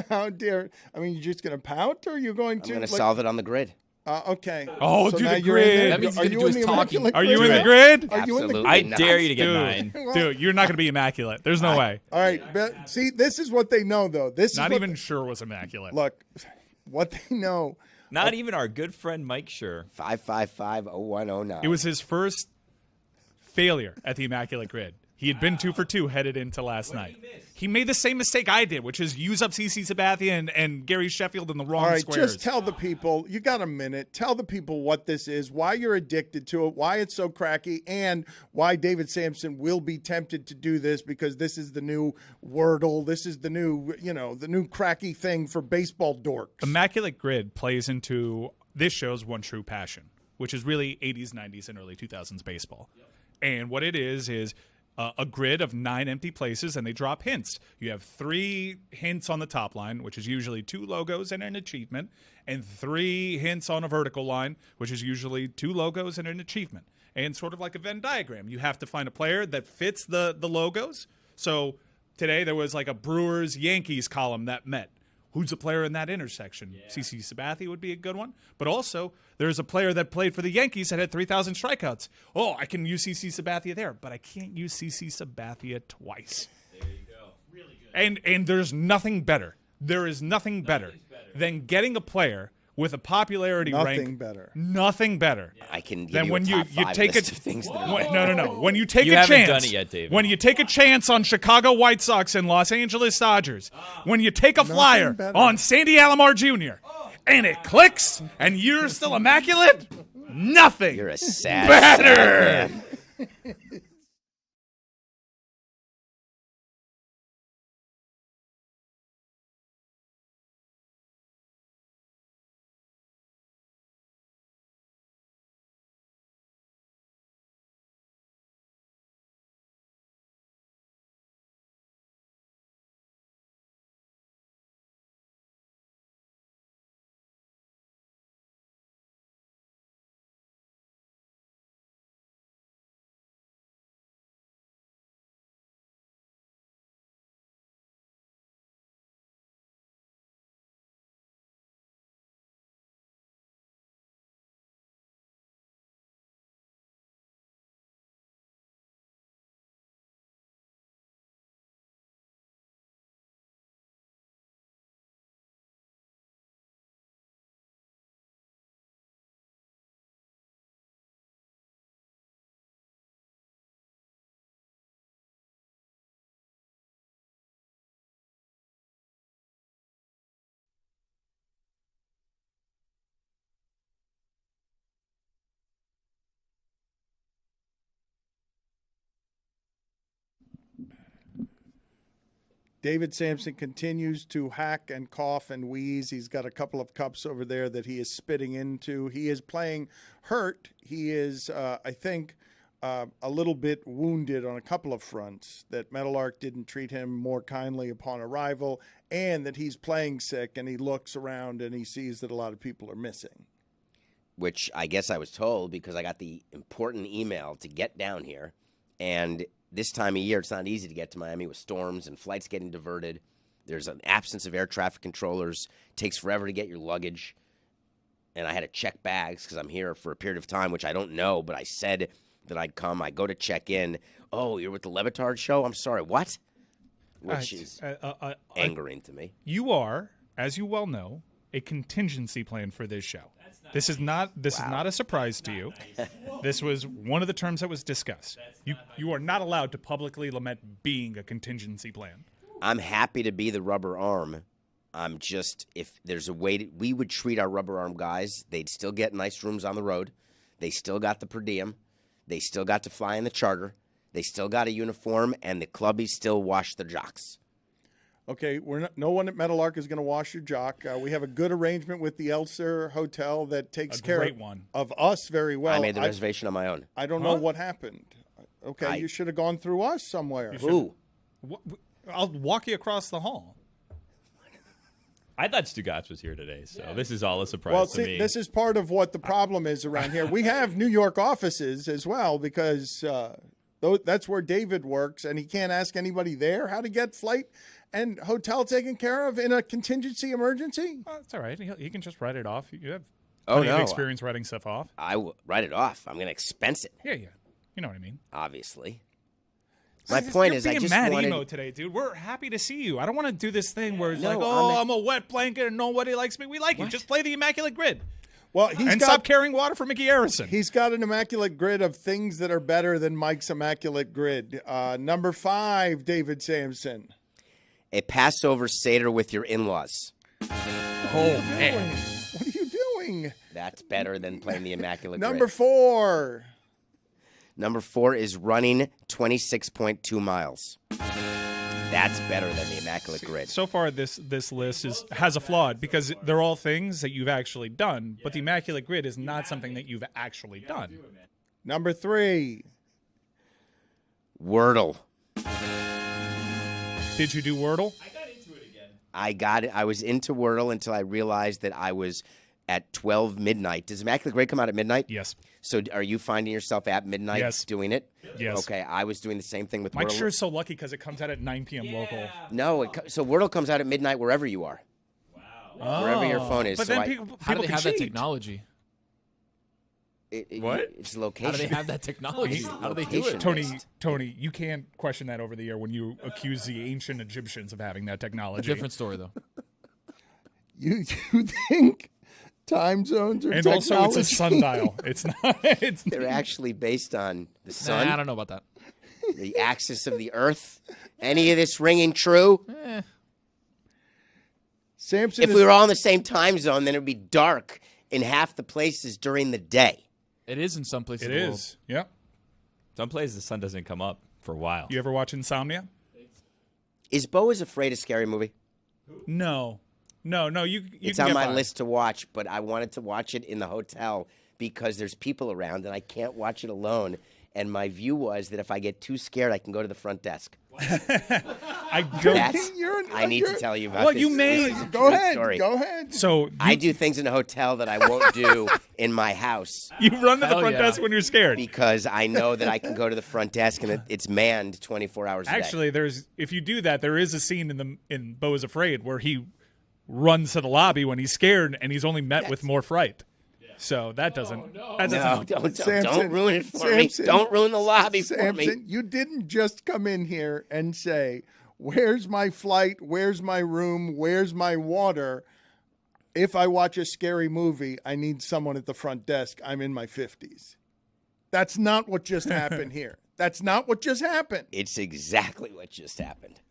how dare? I mean, you're just going to pout, or you're going to? I'm going to solve it on the grid. Okay. Oh, so do now the you're in grid. there. That means he's Are gonna you do in his the talking. immaculate Are you in grid? the grid? Are you in the Absolutely. grid? I not. dare you to get Dude. mine. Dude, you're not going to be immaculate. There's no way. All right, but see, this is what they know, though. This is Not what even sure was immaculate. look. What they know. Not even our good friend Mike Schur. 555-0109. It was his first failure at the immaculate grid. He had been 2 for 2 headed into last night. He made the same mistake I did, which is use up CC Sabathia and Gary Sheffield in the wrong All right, squares. just tell the people. You got a minute. Tell the people what this is, why you're addicted to it, why it's so cracky, and why David Sampson will be tempted to do this because this is the new Wordle. This is the new, the new cracky thing for baseball dorks. Immaculate Grid plays into this show's one true passion, which is really 80s, 90s, and early 2000s baseball. Yep. And what it is a grid of 9 empty places, and they drop hints. You have 3 hints on the top line, which is usually 2 logos and an achievement, and 3 hints on a vertical line, which is usually 2 logos and an achievement. And sort of like a Venn diagram, you have to find a player that fits the logos. So today there was like a Brewers-Yankees column that met. Who's a player in that intersection? Yeah. CC Sabathia would be a good one. But also, there's a player that played for the Yankees that had 3,000 strikeouts. Oh, I can use CC Sabathia there, but I can't use CC Sabathia twice. There you go. Really good. And there's nothing better. There is nothing better than getting a player with a popularity rank. Nothing better. I can give Then you when a you top 5 take list it, of things that no. When you take You a haven't chance, done it yet, David. when you take a chance on Chicago White Sox and Los Angeles Dodgers, when you take a flyer better. on Sandy Alomar Jr. and it clicks and you're still immaculate, nothing You're a sad better. sad man. David Sampson continues to hack and cough and wheeze. He's got a couple of cups over there that he is spitting into. He is playing hurt. He is, I think, a little bit wounded on a couple of fronts, that Meadowlark didn't treat him more kindly upon arrival, and that he's playing sick, and he looks around and he sees that a lot of people are missing. Which I guess I was told because I got the important email to get down here. And this time of year, it's not easy to get to Miami with storms and flights getting diverted. There's an absence of air traffic controllers. It takes forever to get your luggage. And I had to check bags because I'm here for a period of time, which I don't know, but I said that I'd come. I go to check in. Oh, you're with the LeBatard show? I'm sorry, what? Which is angering to me. You are, as you well know, a contingency plan for this show. This is not a surprise to you. This was one of the terms that was discussed. You are not allowed to publicly lament being a contingency plan. I'm happy to be the rubber arm. I'm just, if there's a way we would treat our rubber arm guys, they'd still get nice rooms on the road. They still got the per diem. They still got to fly in the charter. They still got a uniform, and the clubbies still wash the jocks. Okay, no one at Meadowlark is going to wash your jock. We have a good arrangement with the Elser Hotel that takes care of us very well. I made the reservation on my own. I don't know what happened. Okay, you should have gone through us somewhere. Who? I'll walk you across the hall. I thought Stugotz was here today, so this is all a surprise to me. This is part of what the problem is around here. We have New York offices as well because that's where David works, and he can't ask anybody there how to get flight and hotel taken care of in a contingency emergency. It's all right. He can just write it off. You have Oh, plenty of no. experience writing stuff off. I will write it off. I'm going to expense it, Yeah. You know what I mean. obviously. My point is, I You're just being mad wanted. emo today, dude. We're happy to see you. I don't want to do this thing where it's No, like, I'm a wet blanket and nobody likes me. We like you. Just play the Immaculate Grid. Well, Stop carrying water for Mickey Harrison. He's got an immaculate grid of things that are better than Mike's immaculate grid. Number 5, David Sampson. A Passover Seder with your in-laws. Oh, man. What are you doing? That's better than playing the Immaculate Number Grid. 4. Number 4 is running 26.2 miles. That's better than the Immaculate Grid. So far, this list has a flaw because they're all things that you've actually done, but the Immaculate Grid is not something that you've actually done. Number 3. Wordle. Did you do Wordle? I got it. I was into Wordle until I realized that I was at 12 midnight. Does Immaculate Grid come out at midnight? Yes. So are you finding yourself at midnight doing it? Yes. Okay, I was doing the same thing with Mike Wordle. sure is so lucky because it comes out at 9 p.m. local. No, so Wordle comes out at midnight wherever you are. Wow. Wherever your phone is. But so then I, people How do they can have that cheat. technology? What? It's How location. do they have that technology? How do they do it? Location. Tony, you can't question that over the air when you accuse the ancient Egyptians of having that A technology. different story, though. You think time zones are And technology? also, it's a sundial. It's not. It's They're actually based on the Nah, sun, I don't know about that. the axis of the earth. Any of this ringing true? Sampson If is- we were all in the same time zone, then it would be dark in half the places during the day. It is in some places. It of the world. is. Yep. Some places the sun doesn't come up for a while. You ever watch Insomnia? Is Bo is Afraid a scary movie? No. You It's can on get my by. list to watch, but I wanted to watch it in the hotel because there's people around and I can't watch it alone. And my view was that if I get too scared, I can go to the front desk. I don't. That's, You're- I need to you're- tell you about Well, this. you may- This is a Go true ahead. story. Go ahead. So I do things in a hotel that I won't do in my house you run to the Hell front yeah. desk when you're scared. because I know that I can go to the front desk and it's manned 24 hours a day. Actually, if you do that, there is a scene in Beau is Afraid where he runs to the lobby when he's scared and he's only met with more fright. So that doesn't. That doesn't. No, don't Samson, ruin it for Samson, me. Don't ruin the lobby for me. Sampson, you didn't just come in here and say, "Where's my flight? Where's my room? Where's my water?" If I watch a scary movie, I need someone at the front desk. I'm in my 50s. That's not what just happened here. That's not what just happened. It's exactly what just happened.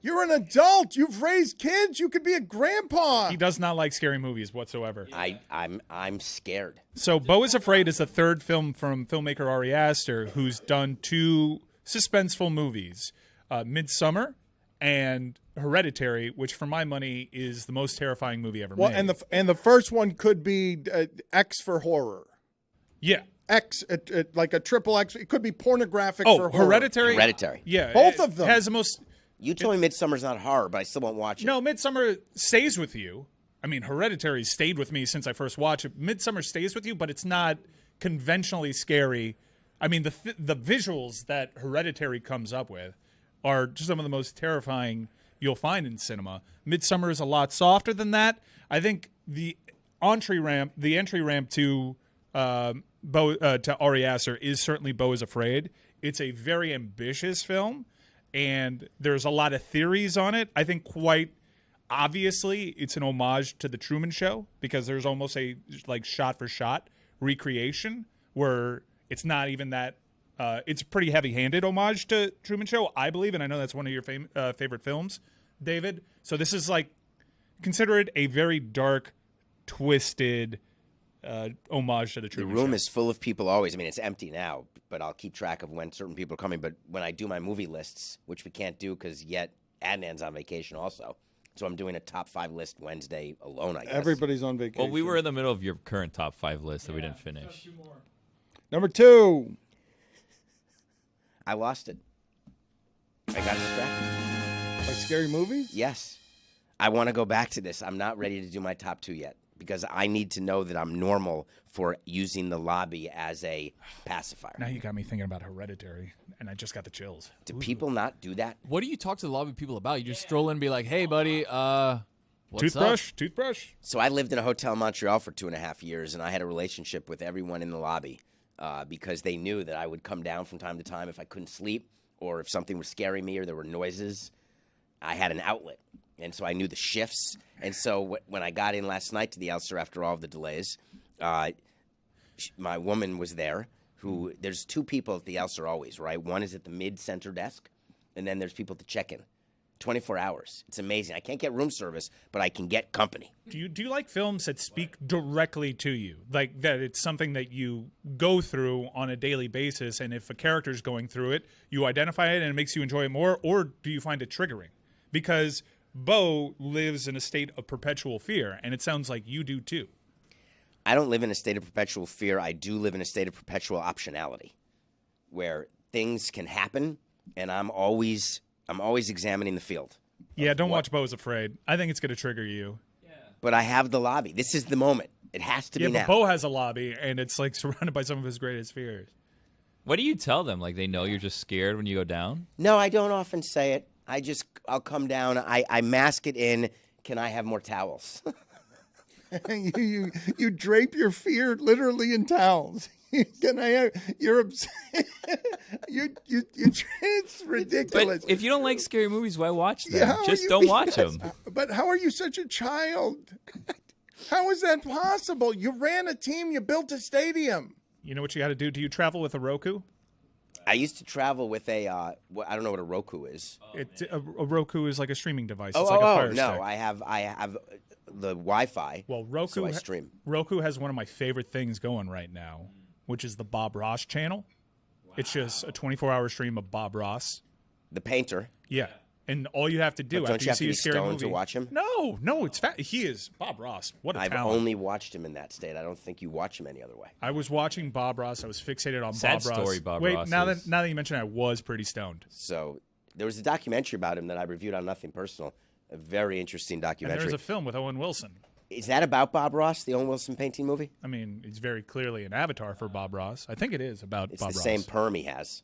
You're an adult. You've raised kids. You could be a grandpa. He does not like scary movies whatsoever. I'm scared. So Beau is Afraid is the third film from filmmaker Ari Aster, who's done 2 suspenseful movies, Midsummer and Hereditary, which for my money is the most terrifying movie ever Well, made. and the first one could be X for horror. yeah. X, like a triple X. It could be pornographic Oh, for horror. Hereditary. Hereditary. Yeah, Both it of them. has the most. You told me Midsummer's not horror, but I still won't watch it. No, Midsummer stays with you. I mean, Hereditary stayed with me since I first watched it. Midsummer stays with you, but it's not conventionally scary. I mean, the visuals that Hereditary comes up with are just some of the most terrifying you'll find in cinema. Midsummer is a lot softer than that. I think the entry ramp to to Ari Aster is certainly Beau is Afraid. It's a very ambitious film, and there's a lot of theories on it. I think quite obviously it's an homage to The Truman Show because there's almost a like shot-for-shot recreation where it's not even that it's a pretty heavy-handed homage to Truman Show, I believe, and I know that's one of your favorite films, David. So this is like, consider it a very dark, twisted homage to the The Truman room Show. is full of people always. I mean, it's empty now, but I'll keep track of when certain people are coming. But when I do my movie lists, which we can't do because yet Adnan's on vacation also. So I'm doing a top 5 list Wednesday alone, I guess. Everybody's on vacation. Well, we were in the middle of your current top 5 list that we didn't finish. Number 2. I lost it. I got distracted. Like scary movies? Yes. I want to go back to this. I'm not ready to do my top 2 yet because I need to know that I'm normal for using the lobby as a pacifier. Now you got me thinking about Hereditary, and I just got the chills. Do people not do that? What do you talk to the lobby people about? You just stroll in and be like, "Hey, buddy, what's Toothbrush. So I lived in a hotel in Montreal for 2.5 years, and I had a relationship with everyone in the lobby because they knew that I would come down from time to time if I couldn't sleep or if something was scaring me or there were noises. I had an outlet, and so I knew the shifts. And so when I got in last night to the Elster after all of the delays, my woman was there. There's 2 people at the Elster always, right? One is at the mid-center desk, and then there's people to check in. 24 hours. It's amazing. I can't get room service, but I can get company. Do you like films that speak directly to you? Like that it's something that you go through on a daily basis, and if a character's going through it, you identify it and it makes you enjoy it more, or do you find it triggering? Because Beau lives in a state of perpetual fear, and it sounds like you do too. I don't live in a state of perpetual fear. I do live in a state of perpetual optionality where things can happen, and I'm always examining the field. Yeah, don't watch Beau is Afraid. I think it's going to trigger you. But I have the lobby. This is the moment. It has to Yeah, be but now. Beau has a lobby, and it's like surrounded by some of his greatest fears. What do you tell them? Like they know you're just scared when you go down? No, I don't often say it. I'll come down. I mask it in. Can I have more towels? you drape your fear literally in towels. Can I have, you're it's ridiculous. But if you don't like scary movies, why watch them? Yeah, how Just are you- don't watch them. But how are you such a child? How is that possible? You ran a team, you built a stadium. You know what you got to do? Do you travel with a Roku? I used to travel with I don't know what a Roku is. A Roku is like a streaming device. It's like a Fire no, Stick. I have the Wi-Fi. Well, Roku, so I stream. Roku has one of my favorite things going right now, which is the Bob Ross channel. Wow. It's just a 24-hour stream of Bob Ross. The painter. Yeah. And all you have to do But after don't you have see to be a scary stoned movie to watch him? No, it's he is Bob Ross. What a I've talent. only watched him in that state. I don't think you watch him any other way. I was watching Bob Ross. I was fixated on Sad Bob Ross. story, Bob Wait, Ross now is. that you mention it, I was pretty stoned. So there was a documentary about him that I reviewed on Nothing Personal. A very interesting And documentary. there's a film with Owen Wilson. Is that about Bob Ross, the Owen Wilson painting movie? I mean, it's very clearly an avatar for Bob Ross. I think it is about It's Bob the Ross. same perm he has.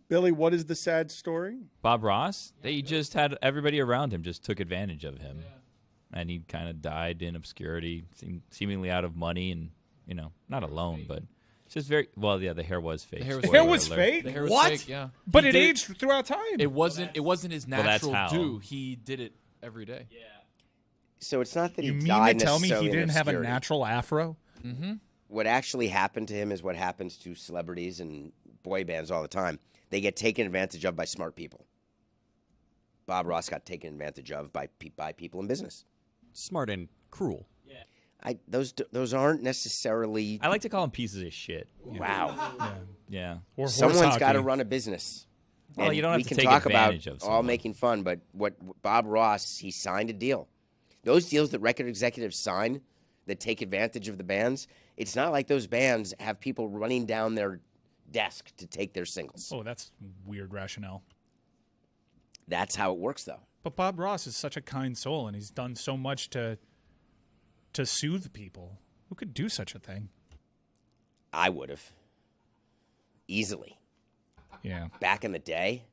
Billy, what is the sad story? Bob Ross, they just had everybody around him just took advantage of him. And he kind of died in obscurity, seemingly out of money and, not alone, but it's just very, the hair was fake. The hair was The Spoiler hair was alert. fake? The hair was What? fake, yeah. But He it did aged throughout time. It wasn't his Well, that's natural how. due. He did it every day. So it's not that You he mean died to tell me he necessarily in didn't have a obscurity. natural afro? What actually happened to him is what happens to celebrities and boy bands all the time. They get taken advantage of by smart people. Bob Ross got taken advantage of by people in business. Smart and cruel. Those aren't necessarily. I like to call them pieces of shit. Wow. Yeah. Or horse Someone's hockey. got to run a business. Well, And you don't have we to can take talk advantage about of all someone. making fun, but what Bob Ross, he signed a deal. Those deals that record executives sign that take advantage of the bands, it's not like those bands have people running down their desk to take their singles. Oh, that's weird rationale. That's how it works, though. But Bob Ross is such a kind soul, and he's done so much to soothe people. Who could do such a thing? I would have. Easily. Yeah. Back in the day,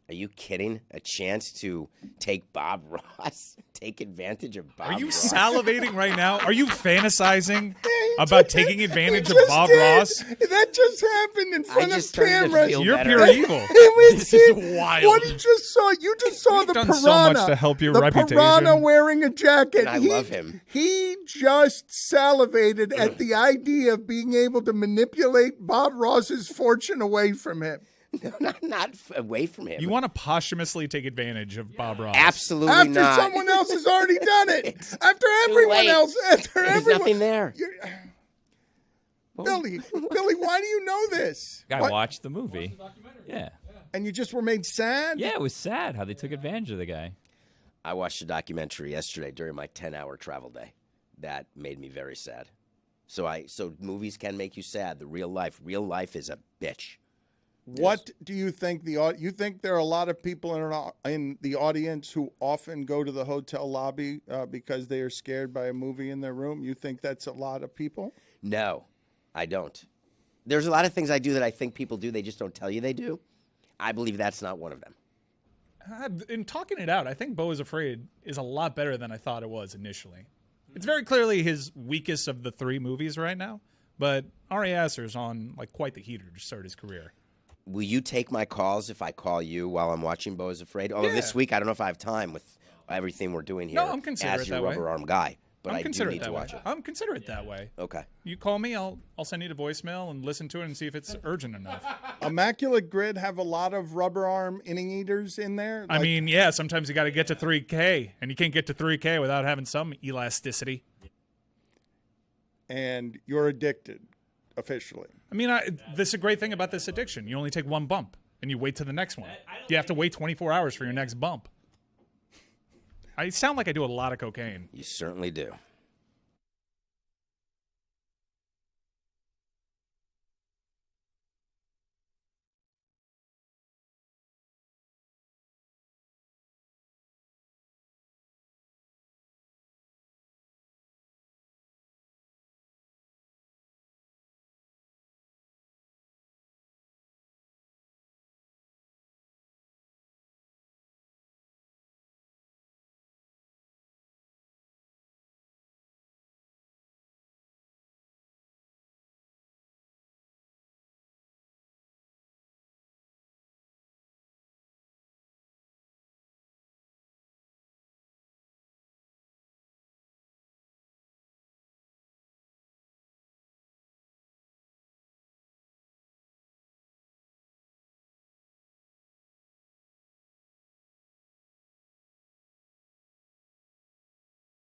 are you kidding? A chance to take Bob Ross, take advantage of Bob Are you Ross. salivating right now? Are you fantasizing about taking advantage of Bob did. Ross? That just happened in front of just started to cameras. feel You're better. pure evil. This is wild. What you just saw You've the done piranha. so much to help your the reputation. piranha wearing a jacket. And I love him. He just salivated at the idea of being able to manipulate Bob Ross's fortune away from him. Not away from him. You want to posthumously take advantage of Bob Ross. Absolutely After not. someone else has already done it. It's After everyone late. else. After There's everyone. nothing there. Billy, why do you know this? I What? watched the movie. Yeah. And you just were made sad? Yeah, it was sad how they took advantage of the guy. I watched a documentary yesterday during my 10-hour travel day. That made me very sad. So movies can make you sad. Real life is a bitch. What do you think you think there are a lot of people in the audience who often go to the hotel lobby because they are scared by a movie in their room? You think that's a lot of people? No, I don't. There's a lot of things I do that I think people do. They just don't tell you they do. I believe that's not one of them. In talking it out, I think Beau is Afraid is a lot better than I thought it was initially. It's very clearly his weakest of the three movies right now, but Ari Aster's on like quite the heater to start his career. Will you take my calls if I call you while I'm watching Beau is Afraid? Although this week, I don't know if I have time with everything we're doing here. No, I'm considerate as your that way. rubber arm guy. But I'm I do considerate need that to way. watch it. I'm considerate that way. Okay. You call me, I'll send you the voicemail and listen to it and see if it's urgent enough. Immaculate Grid have a lot of rubber arm inning eaters in there. I mean, yeah, sometimes you got to get to 3K, and you can't get to 3K without having some elasticity. And you're addicted, officially. I mean, this is a great thing about this addiction. You only take one bump, and you wait to the next one. You have to wait 24 hours for your next bump. I sound like I do a lot of cocaine. You certainly do.